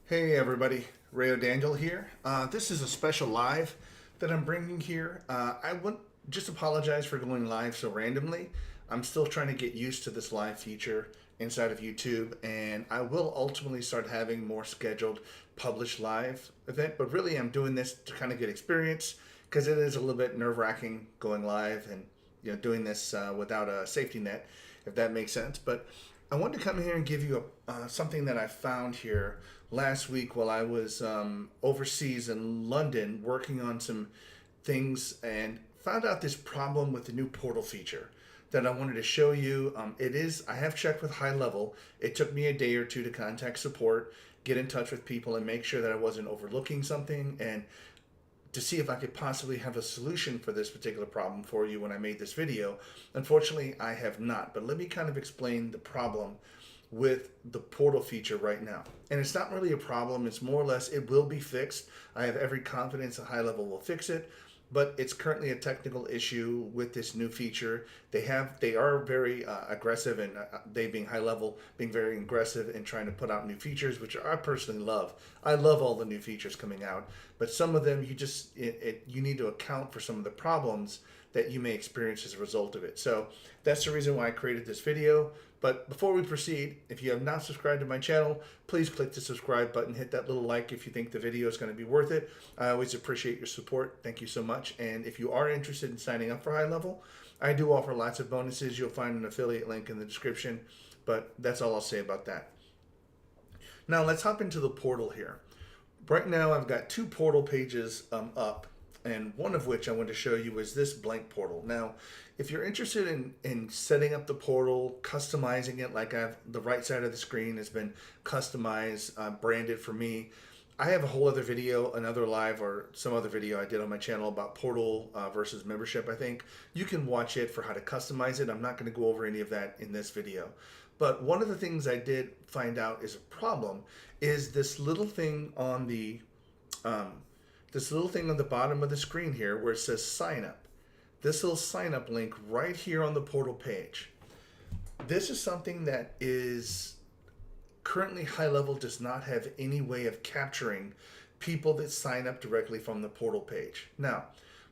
Hey everybody, Rayo Daniel here. This is a special live that I'm bringing here. I want just apologize for going live so randomly. I'm still trying to get used to this live feature inside of YouTube, and I will ultimately start having more scheduled published live event. But really, I'm doing this to kind of get experience because it is a little bit nerve-wracking going live and doing this without a safety net, if that makes sense. But I wanted to come here and give you something that I found here last week while I was overseas in London working on some things and found out this problem with the new portal feature that I wanted to show you. I have checked with Highlevel. It took me a day or two to contact support, get in touch with people, and make sure that I wasn't overlooking something and to see if I could possibly have a solution for this particular problem for you when I made this video. Unfortunately, I have not, but let me kind of explain the problem with the portal feature right now. And it's not really a problem, it's more or less it will be fixed. I have every confidence that Highlevel will fix it, but it's currently a technical issue with this new feature. They are very aggressive, and they being Highlevel being very aggressive in trying to put out new features, which I personally love. I love all the new features coming out, but some of them you need to account for some of the problems that you may experience as a result of it. So that's the reason why I created this video. But before we proceed, if you have not subscribed to my channel, please click the subscribe button, hit that little like if you think the video is going to be worth it. I always appreciate your support. Thank you so much. And if you are interested in signing up for Highlevel, I do offer lots of bonuses. You'll find an affiliate link in the description, but that's all I'll say about that. Now let's hop into the portal here. Right now I've got two portal pages up, and one of which I want to show you is this blank portal. Now, if you're interested in setting up the portal, customizing it, like the right side of the screen has been customized, branded for me. I have a whole other video, another live or some other video I did on my channel about portal versus membership, I think. You can watch it for how to customize it. I'm not going to go over any of that in this video. But one of the things I did find out is a problem is this little thing on the bottom of the screen here where it says sign up. This little sign up link right here on the portal page. This is something that is currently Highlevel does not have any way of capturing people that sign up directly from the portal page. Now,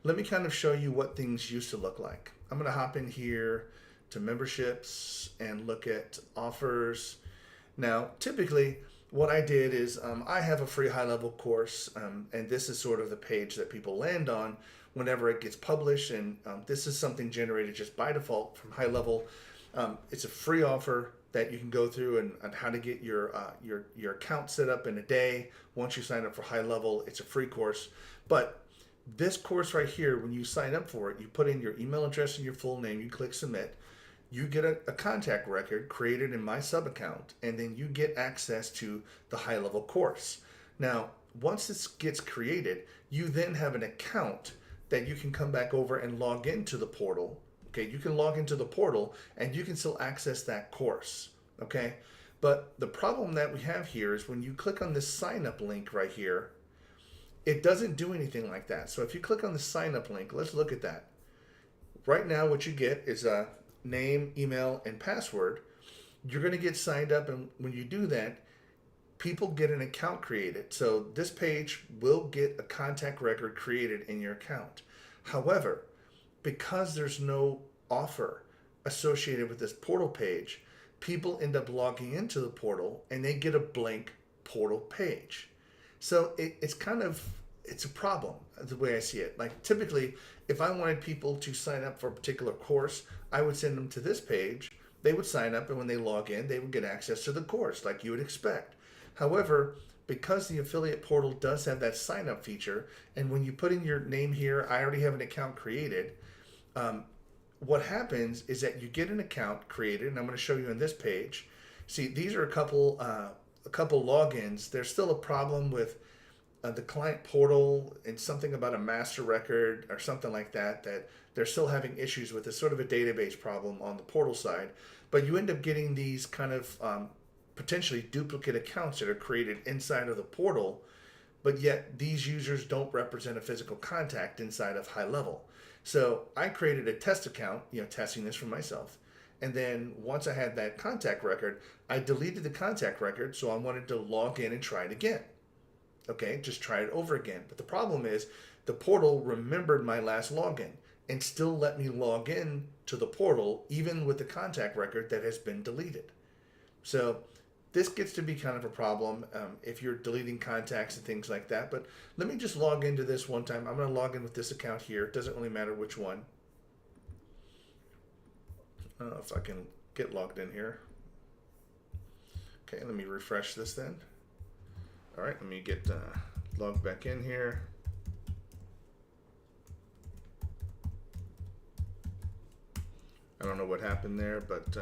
let me kind of show you what things used to look like. I'm going to hop in here to memberships and look at offers. Now, typically, what I did is I have a free Highlevel course, and this is sort of the page that people land on whenever it gets published, and this is something generated just by default from Highlevel. It's a free offer that you can go through and how to get your account set up in a day. Once you sign up for Highlevel, it's a free course. But this course right here, when you sign up for it, you put in your email address and your full name, you click submit, you get a contact record created in my sub account, and then you get access to the Highlevel course. Now, once this gets created, you then have an account that you can come back over and log into the portal. Okay, you can log into the portal and you can still access that course. Okay, but the problem that we have here is when you click on this sign up link right here, it doesn't do anything like that. So if you click on the sign up link, let's look at that. Right now, what you get is a name, email, and password. You're going to get signed up, and when you do that, people get an account created. So this page will get a contact record created in your account. However, because there's no offer associated with this portal page, people end up logging into the portal and they get a blank portal page. So it's a problem the way I see it. Like typically, if I wanted people to sign up for a particular course, I would send them to this page. They would sign up, and when they log in, they would get access to the course like you would expect. However, because the affiliate portal does have that sign up feature, and when you put in your name here, I already have an account created. What happens is that you get an account created, and I'm going to show you on this page. See, these are a couple logins. There's still a problem with the client portal and something about a master record or something like that they're still having issues with. It's sort of a database problem on the portal side, but you end up getting these kind of potentially duplicate accounts that are created inside of the portal, but yet these users don't represent a physical contact inside of Highlevel. So I created a test account, testing this for myself, And then once I had that contact record, I deleted the contact record, so I wanted to log in and try it again. Okay, just try it over again. But the problem is the portal remembered my last login and still let me log in to the portal even with the contact record that has been deleted. So this gets to be kind of a problem if you're deleting contacts and things like that. But let me just log into this one time. I'm going to log in with this account here. It doesn't really matter which one. I don't know if I can get logged in here. Okay, let me refresh this then. All right, let me get logged back in here. I don't know what happened there, but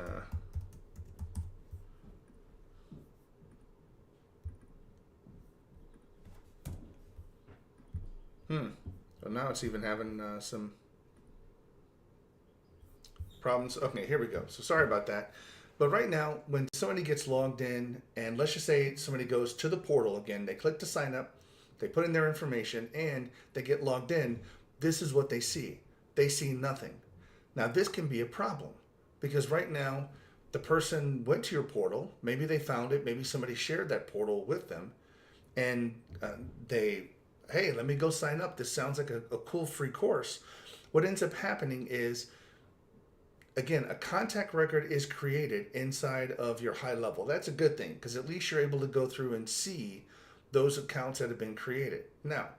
well, now it's even having some problems. Okay, here we go. So sorry about that. But right now, when somebody gets logged in, and let's just say somebody goes to the portal again, they click to sign up, they put in their information, and they get logged in, this is what they see. They see nothing. Now, this can be a problem because right now, the person went to your portal, maybe they found it, maybe somebody shared that portal with them, and hey, let me go sign up. This sounds like a cool free course. What ends up happening is, again, a contact record is created inside of your Highlevel. That's a good thing because at least you're able to go through and see those accounts that have been created. Now,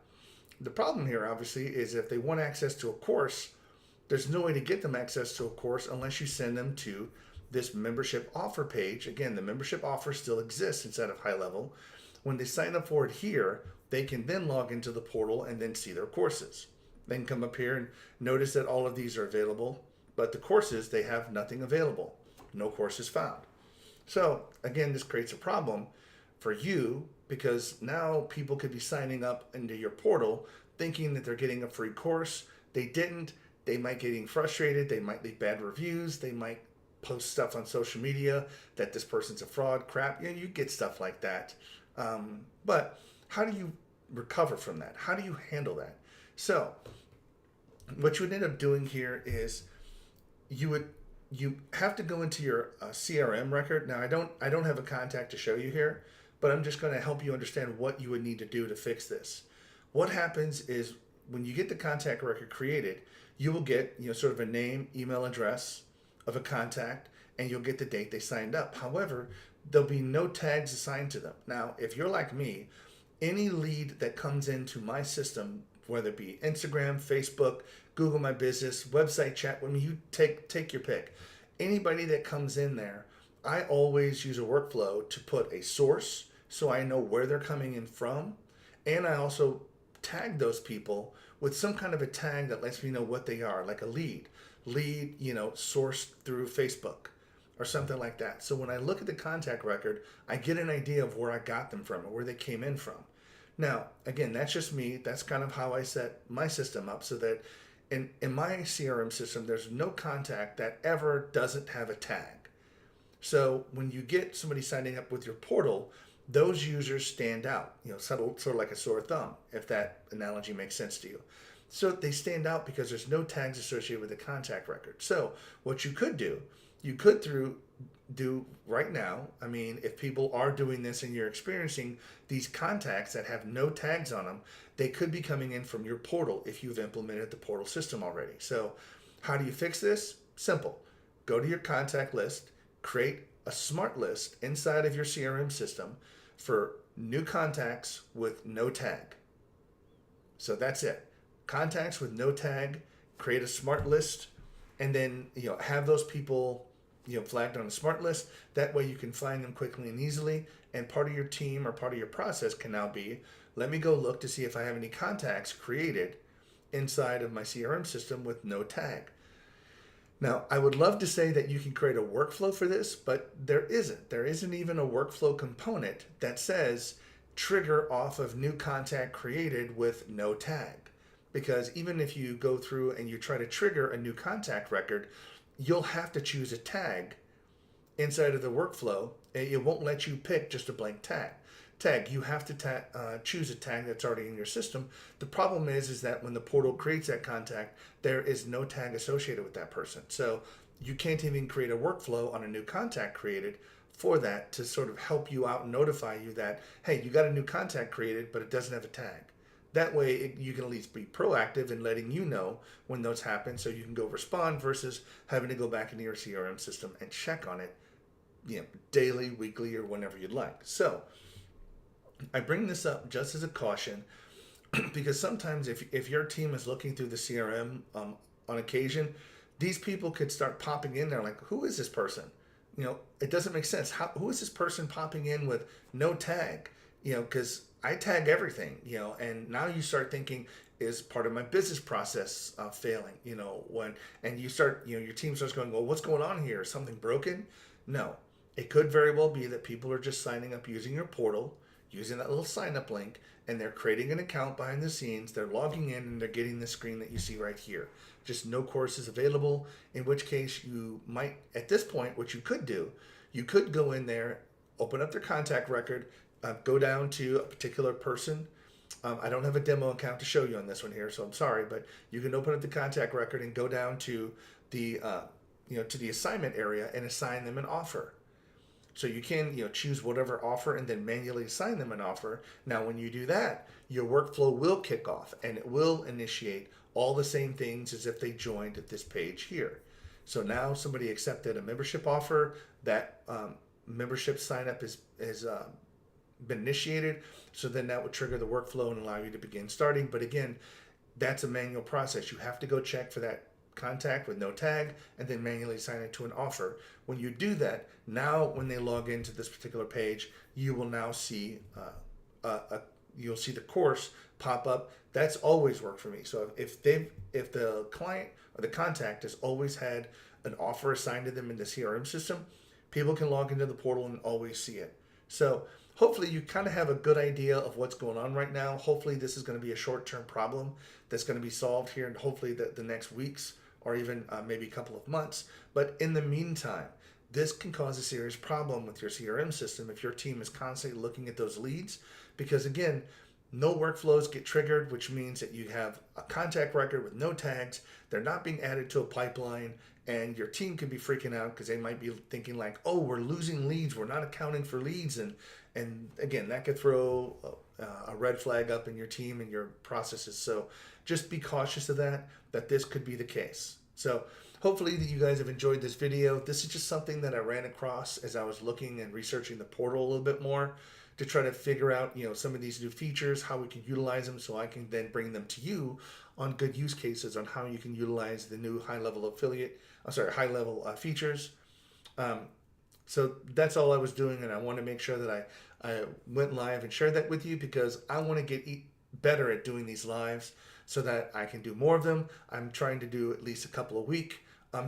the problem here obviously is if they want access to a course, there's no way to get them access to a course unless you send them to this membership offer page. Again, the membership offer still exists inside of Highlevel. When they sign up for it here, they can then log into the portal and then see their courses. They can come up here and notice that all of these are available. But the courses, they have nothing available. No courses found. So again, this creates a problem for you because now people could be signing up into your portal thinking that they're getting a free course. They didn't. They might get getting frustrated. They might leave bad reviews. They might post stuff on social media that this person's a fraud, crap. You get stuff like that. But how do you recover from that? How do you handle that? So what you would end up doing here is you have to go into your CRM record. Now, I don't have a contact to show you here, but I'm just going to help you understand what you would need to do to fix this. What happens is when you get the contact record created, you will get sort of a name, email address of a contact, and you'll get the date they signed up. However, there'll be no tags assigned to them. Now, if you're like me, any lead that comes into my system, whether it be Instagram, Facebook, Google My Business, website chat, when you take your pick, anybody that comes in there, I always use a workflow to put a source so I know where they're coming in from, and I also tag those people with some kind of a tag that lets me know what they are, like a lead, sourced through Facebook or something like that. So when I look at the contact record, I get an idea of where I got them from or where they came in from. Now, again, that's just me. That's kind of how I set my system up so that in my CRM system, there's no contact that ever doesn't have a tag. So when you get somebody signing up with your portal, those users stand out, sort of like a sore thumb, if that analogy makes sense to you. So they stand out because there's no tags associated with the contact record. So what you could do, do right now, if people are doing this and you're experiencing these contacts that have no tags on them, they could be coming in from your portal if you've implemented the portal system already. So how do you fix this? Simple. Go to your contact list, create a smart list inside of your CRM system for new contacts with no tag. So that's it. Contacts with no tag, create a smart list, and then have those people flagged on a smart list. That way you can find them quickly and easily. And part of your team or part of your process can now be, let me go look to see if I have any contacts created inside of my CRM system with no tag. Now, I would love to say that you can create a workflow for this, but there isn't. There isn't even a workflow component that says trigger off of new contact created with no tag. Because even if you go through and you try to trigger a new contact record, you'll have to choose a tag inside of the workflow. It won't let you pick just a blank tag. You have to choose a tag that's already in your system. The problem is that when the portal creates that contact, there is no tag associated with that person. So you can't even create a workflow on a new contact created for that to sort of help you out and notify you that, hey, you got a new contact created, but it doesn't have a tag. That way you can at least be proactive in letting you know when those happen so you can go respond versus having to go back into your CRM system and check on it, daily, weekly, or whenever you'd like. So I bring this up just as a caution because sometimes if your team is looking through the CRM on occasion, these people could start popping in there like, who is this person? It doesn't make sense. Who is this person popping in with no tag? Because I tag everything, and now you start thinking, is part of my business process failing, and you start, your team starts going, well, what's going on here? Is something broken? No, it could very well be that people are just signing up using your portal, using that little sign up link, and they're creating an account behind the scenes. They're logging in and they're getting the screen that you see right here. Just no courses available, in which case you might, at this point, what you could do, you could go in there, open up their contact record, go down to a particular person. I don't have a demo account to show you on this one here, so I'm sorry, but you can open up the contact record and go down to the to the assignment area and assign them an offer. So you can choose whatever offer and then manually assign them an offer. Now, when you do that, your workflow will kick off and it will initiate all the same things as if they joined at this page here. So now somebody accepted a membership offer. That membership sign up has been initiated. So then that would trigger the workflow and allow you to begin starting. But again, that's a manual process. You have to go check for that contact with no tag and then manually sign it to an offer. When you do that, now when they log into this particular page, you will now see you'll see the course pop up. That's always worked for me. So if the client or the contact has always had an offer assigned to them in the CRM system, people can log into the portal and always see it. So hopefully you kind of have a good idea of what's going on right now. Hopefully this is going to be a short-term problem that's going to be solved here, and hopefully the next weeks or even maybe a couple of months. But in the meantime, this can cause a serious problem with your CRM system if your team is constantly looking at those leads, because again, no workflows get triggered, which means that you have a contact record with no tags. They're not being added to a pipeline, and your team could be freaking out because they might be thinking like, oh, we're losing leads. We're not accounting for leads. And again, that could throw a red flag up in your team and your processes. So just be cautious of that this could be the case. So hopefully that you guys have enjoyed this video. This is just something that I ran across as I was looking and researching the portal a little bit more to try to figure out, some of these new features, how we can utilize them, so I can then bring them to you on good use cases on how you can utilize the new high-level features. So that's all I was doing, and I want to make sure that I went live and shared that with you because I want to get better at doing these lives so that I can do more of them. I'm trying to do at least a couple a week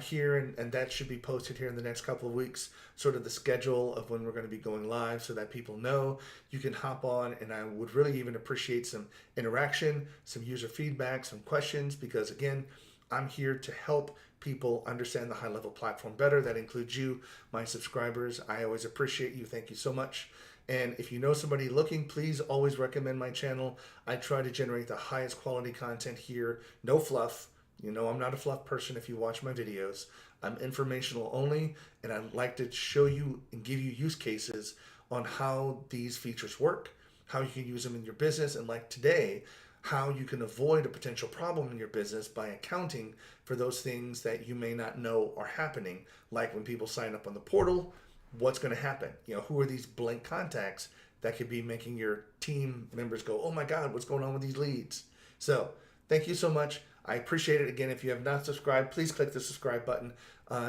here, and that should be posted here in the next couple of weeks, sort of the schedule of when we're going to be going live so that people know you can hop on, and I would really even appreciate some interaction, some user feedback, some questions, because again, I'm here to help people understand the high-level platform better. That includes you, my subscribers. I always appreciate you. Thank you so much. And if you know somebody looking, please always recommend my channel. I try to generate the highest quality content here. No fluff. I'm not a fluff person if you watch my videos. I'm informational only, and I like to show you and give you use cases on how these features work, how you can use them in your business, and like today, how you can avoid a potential problem in your business by accounting for those things that you may not know are happening, like when people sign up on the portal, what's going to happen? Who are these blank contacts that could be making your team members go, oh my God, what's going on with these leads? So thank you so much. I appreciate it. Again, if you have not subscribed, please click the subscribe button.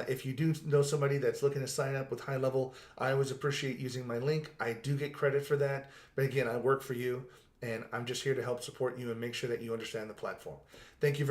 If you do know somebody that's looking to sign up with Highlevel, I always appreciate using my link. I do get credit for that. But again, I work for you, and I'm just here to help support you and make sure that you understand the platform. Thank you very much.